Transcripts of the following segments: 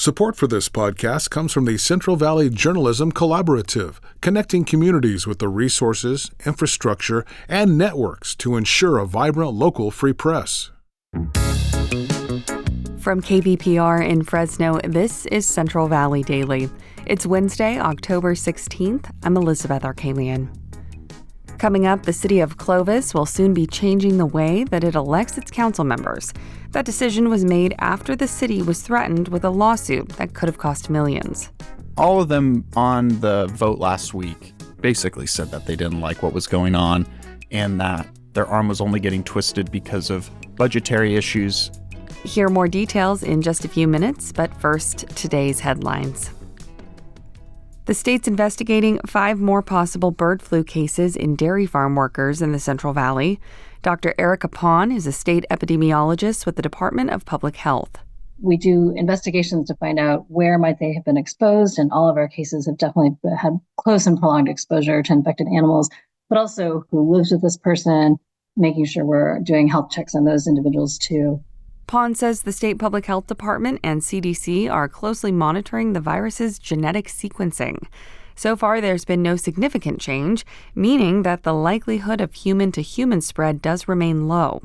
Support for this podcast comes from the Central Valley Journalism Collaborative, connecting communities with the resources, infrastructure, and networks to ensure a vibrant local free press. From KVPR in Fresno, this is Central Valley Daily. It's Wednesday, October 16th. I'm Elizabeth Arkalian. Coming up, the City of Clovis will soon be changing the way that it elects its council members. That decision was made after the city was threatened with a lawsuit that could have cost millions. All of them on the vote last week basically said that they didn't like what was going on and that their arm was only getting twisted because of budgetary issues. Hear more details in just a few minutes, but first, today's headlines. The state's investigating 5 more possible bird flu cases in dairy farm workers in the Central Valley. Dr. Erica Pon is a state epidemiologist with the Department of Public Health. We do investigations to find out where might they have been exposed, and all of our cases have definitely had close and prolonged exposure to infected animals, but also who lives with this person, making sure we're doing health checks on those individuals too. Pon says the state public health department and CDC are closely monitoring the virus's genetic sequencing. So far, there's been no significant change, meaning that the likelihood of human-to-human spread does remain low.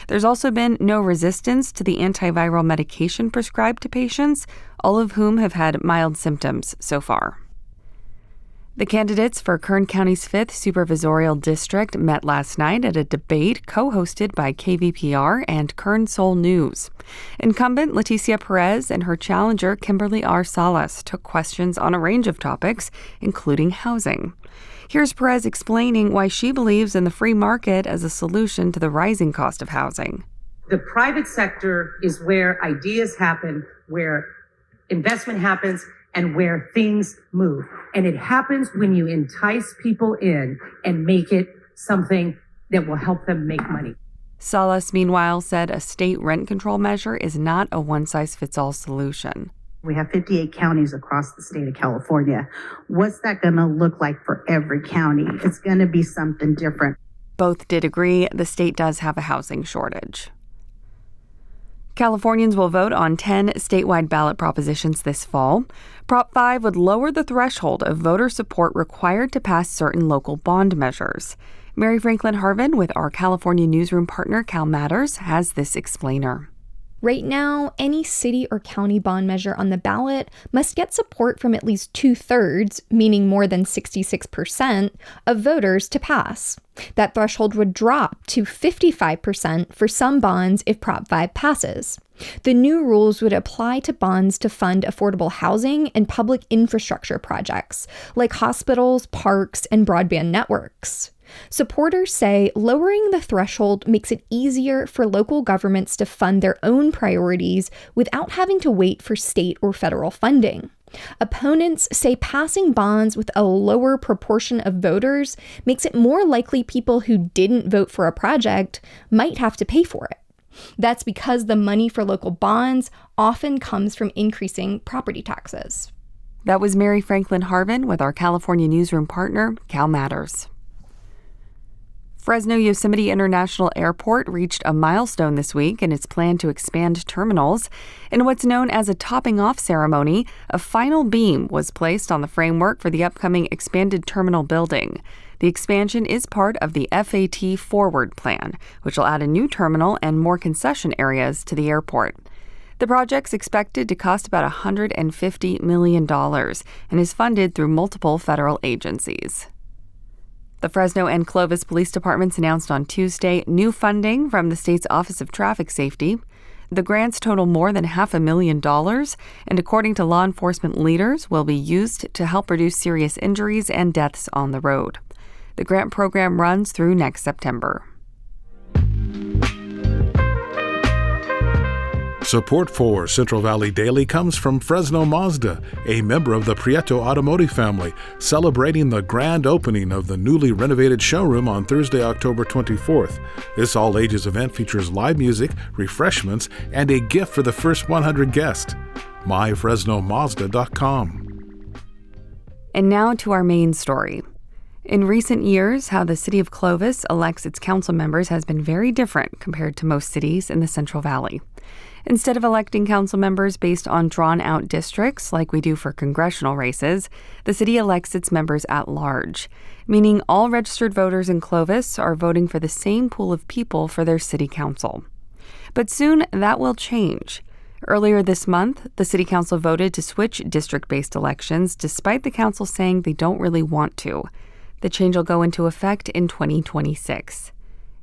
There's also been no resistance to the antiviral medication prescribed to patients, all of whom have had mild symptoms so far. The candidates for Kern County's 5th supervisorial district met last night at a debate co-hosted by KVPR and Kern Soul News. Incumbent Leticia Perez and her challenger Kimberly R. Salas took questions on a range of topics, including housing. Here's Perez explaining why she believes in the free market as a solution to the rising cost of housing. The private sector is where ideas happen, where investment happens, and where things move. And it happens when you entice people in and make it something that will help them make money. Salas, meanwhile, said a state rent control measure is not a one-size-fits-all solution. We have 58 counties across the state of California. What's that going to look like for every county? It's going to be something different. Both did agree the state does have a housing shortage. Californians will vote on 10 statewide ballot propositions this fall. Prop 5 would lower the threshold of voter support required to pass certain local bond measures. Mary Franklin Harvin with our California newsroom partner Cal Matters has this explainer. Right now, any city or county bond measure on the ballot must get support from at least 2/3, meaning more than 66%, of voters to pass. That threshold would drop to 55% for some bonds if Prop 5 passes. The new rules would apply to bonds to fund affordable housing and public infrastructure projects, like hospitals, parks, and broadband networks. Supporters say lowering the threshold makes it easier for local governments to fund their own priorities without having to wait for state or federal funding. Opponents say passing bonds with a lower proportion of voters makes it more likely people who didn't vote for a project might have to pay for it. That's because the money for local bonds often comes from increasing property taxes. That was Mary Franklin Harvin with our California newsroom partner, Cal Matters. Fresno Yosemite International Airport reached a milestone this week in its plan to expand terminals. In what's known as a topping-off ceremony, a final beam was placed on the framework for the upcoming expanded terminal building. The expansion is part of the FAT Forward plan, which will add a new terminal and more concession areas to the airport. The project's expected to cost about $150 million and is funded through multiple federal agencies. The Fresno and Clovis police departments announced on Tuesday new funding from the state's Office of Traffic Safety. The grants total more than $500,000, and according to law enforcement leaders, will be used to help reduce serious injuries and deaths on the road. The grant program runs through next September. Support for Central Valley Daily comes from Fresno Mazda, a member of the Prieto Automotive family, celebrating the grand opening of the newly renovated showroom on Thursday, October 24th. This all-ages event features live music, refreshments, and a gift for the first 100 guests. myfresnomazda.com. And now to our main story. In recent years, how the City of Clovis elects its council members has been very different compared to most cities in the Central Valley. Instead of electing council members based on drawn-out districts like we do for congressional races, the city elects its members at large, meaning all registered voters in Clovis are voting for the same pool of people for their city council. But soon that will change. Earlier this month, the city council voted to switch district-based elections despite the council saying they don't really want to. The change will go into effect in 2026.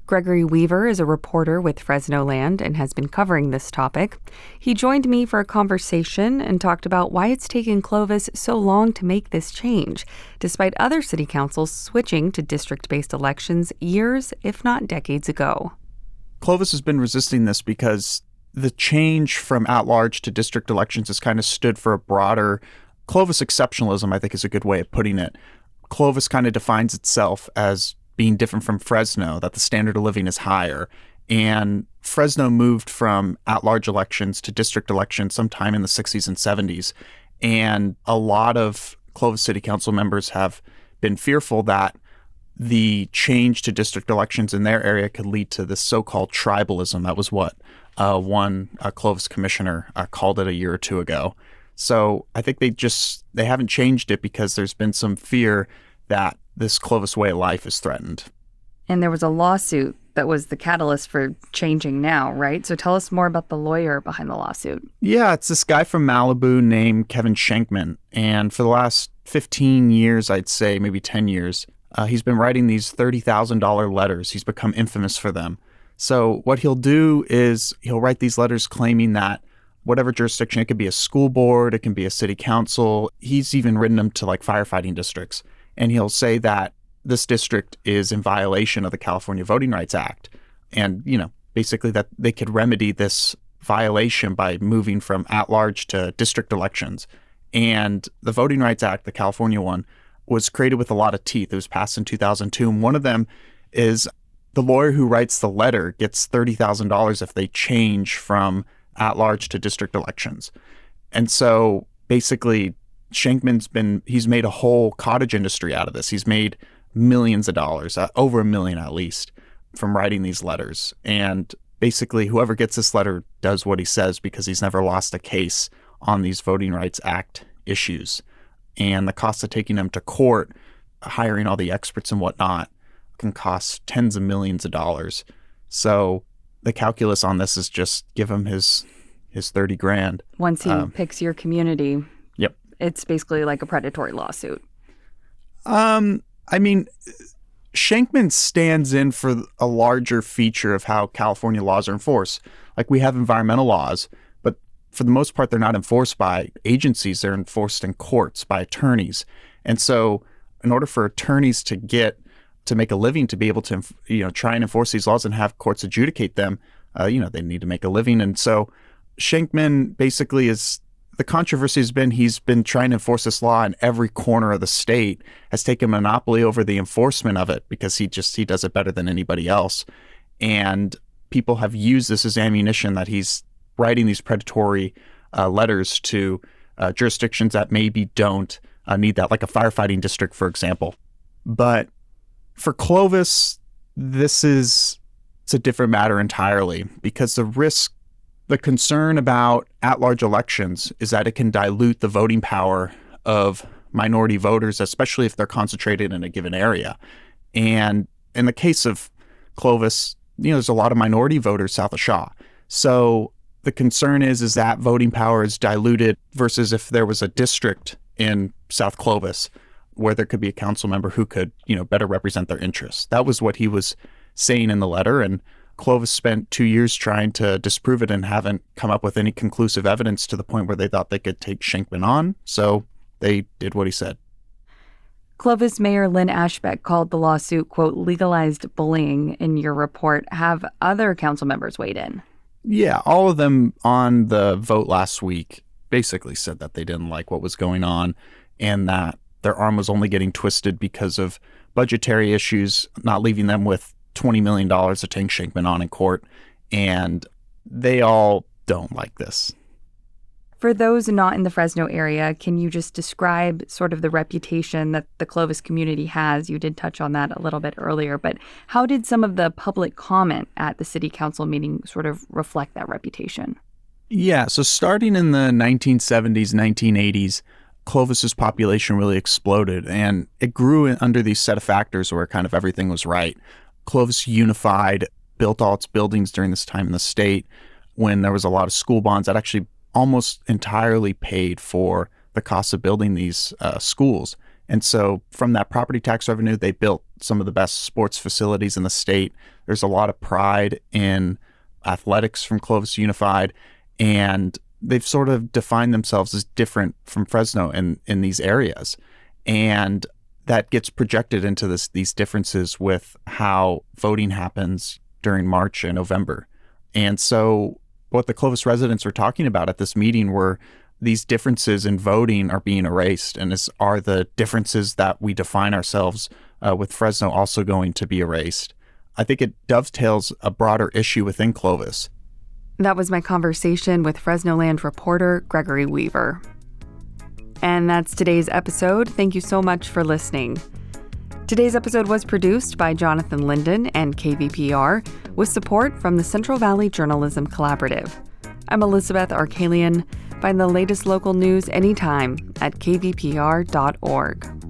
Gregory Weaver is a reporter with Fresnoland and has been covering this topic. He joined me for a conversation and talked about why it's taken Clovis so long to make this change, despite other city councils switching to district-based elections years, if not decades ago. Clovis has been resisting this because the change from at-large to district elections has kind of stood for a broader Clovis exceptionalism, I think is a good way of putting it. Clovis kind of defines itself as being different from Fresno, that the standard of living is higher. And Fresno moved from at-large elections to district elections sometime in the 60s and 70s. And a lot of Clovis City Council members have been fearful that the change to district elections in their area could lead to this so-called tribalism. That was what one Clovis commissioner called it a year or two ago. So I think they haven't changed it because there's been some fear that this Clovis way of life is threatened. And there was a lawsuit that was the catalyst for changing now, right? So tell us more about the lawyer behind the lawsuit. Yeah, it's this guy from Malibu named Kevin Shankman. And for the last 15 years, I'd say, maybe 10 years, he's been writing these $30,000 letters. He's become infamous for them. So what he'll do is he'll write these letters claiming that whatever jurisdiction, it could be a school board, it can be a city council. He's even written them to like firefighting districts. And he'll say that this district is in violation of the California Voting Rights Act. And, basically that they could remedy this violation by moving from at-large to district elections. And the Voting Rights Act, the California one, was created with a lot of teeth. It was passed in 2002. And one of them is the lawyer who writes the letter gets $30,000 if they change from at-large to district elections. And so basically he's made a whole cottage industry out of this. He's made millions of dollars, over $1 million at least, from writing these letters. And basically whoever gets this letter does what he says because he's never lost a case on these Voting Rights Act issues. And the cost of taking them to court, hiring all the experts and whatnot, can cost tens of millions of dollars. So the calculus on this is just give him his 30 grand. Once he picks your community. Yep. It's basically like a predatory lawsuit. I mean, Shankman stands in for a larger feature of how California laws are enforced. Like we have environmental laws, but for the most part, they're not enforced by agencies. They're enforced in courts by attorneys. And so in order for attorneys to make a living, to be able to, try and enforce these laws and have courts adjudicate them, they need to make a living. And so Shankman basically the controversy has been he's been trying to enforce this law in every corner of the state, has taken a monopoly over the enforcement of it because he does it better than anybody else. And people have used this as ammunition that he's writing these predatory letters to jurisdictions that maybe don't need that, like a firefighting district, for example. But for Clovis, it's a different matter entirely because the concern about at-large elections is that it can dilute the voting power of minority voters, especially if they're concentrated in a given area. And in the case of Clovis, there's a lot of minority voters south of Shaw. So the concern is that voting power is diluted versus if there was a district in South Clovis where there could be a council member who could, better represent their interests. That was what he was saying in the letter. And Clovis spent 2 years trying to disprove it and haven't come up with any conclusive evidence to the point where they thought they could take Shankman on. So they did what he said. Clovis Mayor Lynn Ashbeck called the lawsuit, quote, legalized bullying in your report. Have other council members weighed in? Yeah, all of them on the vote last week basically said that they didn't like what was going on and that their arm was only getting twisted because of budgetary issues, not leaving them with $20 million to take Shankman on in court. And they all don't like this. For those not in the Fresno area, can you just describe sort of the reputation that the Clovis community has? You did touch on that a little bit earlier, but how did some of the public comment at the city council meeting sort of reflect that reputation? Yeah, so starting in the 1970s, 1980s, Clovis's population really exploded, and it grew under these set of factors where kind of everything was right. Clovis unified, built all its buildings during this time in the state when there was a lot of school bonds that actually almost entirely paid for the cost of building these schools. And so from that property tax revenue, they built some of the best sports facilities in the state. There's a lot of pride in athletics from Clovis Unified, and they've sort of defined themselves as different from Fresno in these areas. And that gets projected into these differences with how voting happens during March and November. And so what the Clovis residents were talking about at this meeting were these differences in voting are being erased, and are the differences that we define ourselves with Fresno also going to be erased? I think it dovetails a broader issue within Clovis. That was my conversation with Fresnoland reporter Gregory Weaver. And that's today's episode. Thank you so much for listening. Today's episode was produced by Jonathan Linden and KVPR with support from the Central Valley Journalism Collaborative. I'm Elizabeth Arkalian. Find the latest local news anytime at kvpr.org.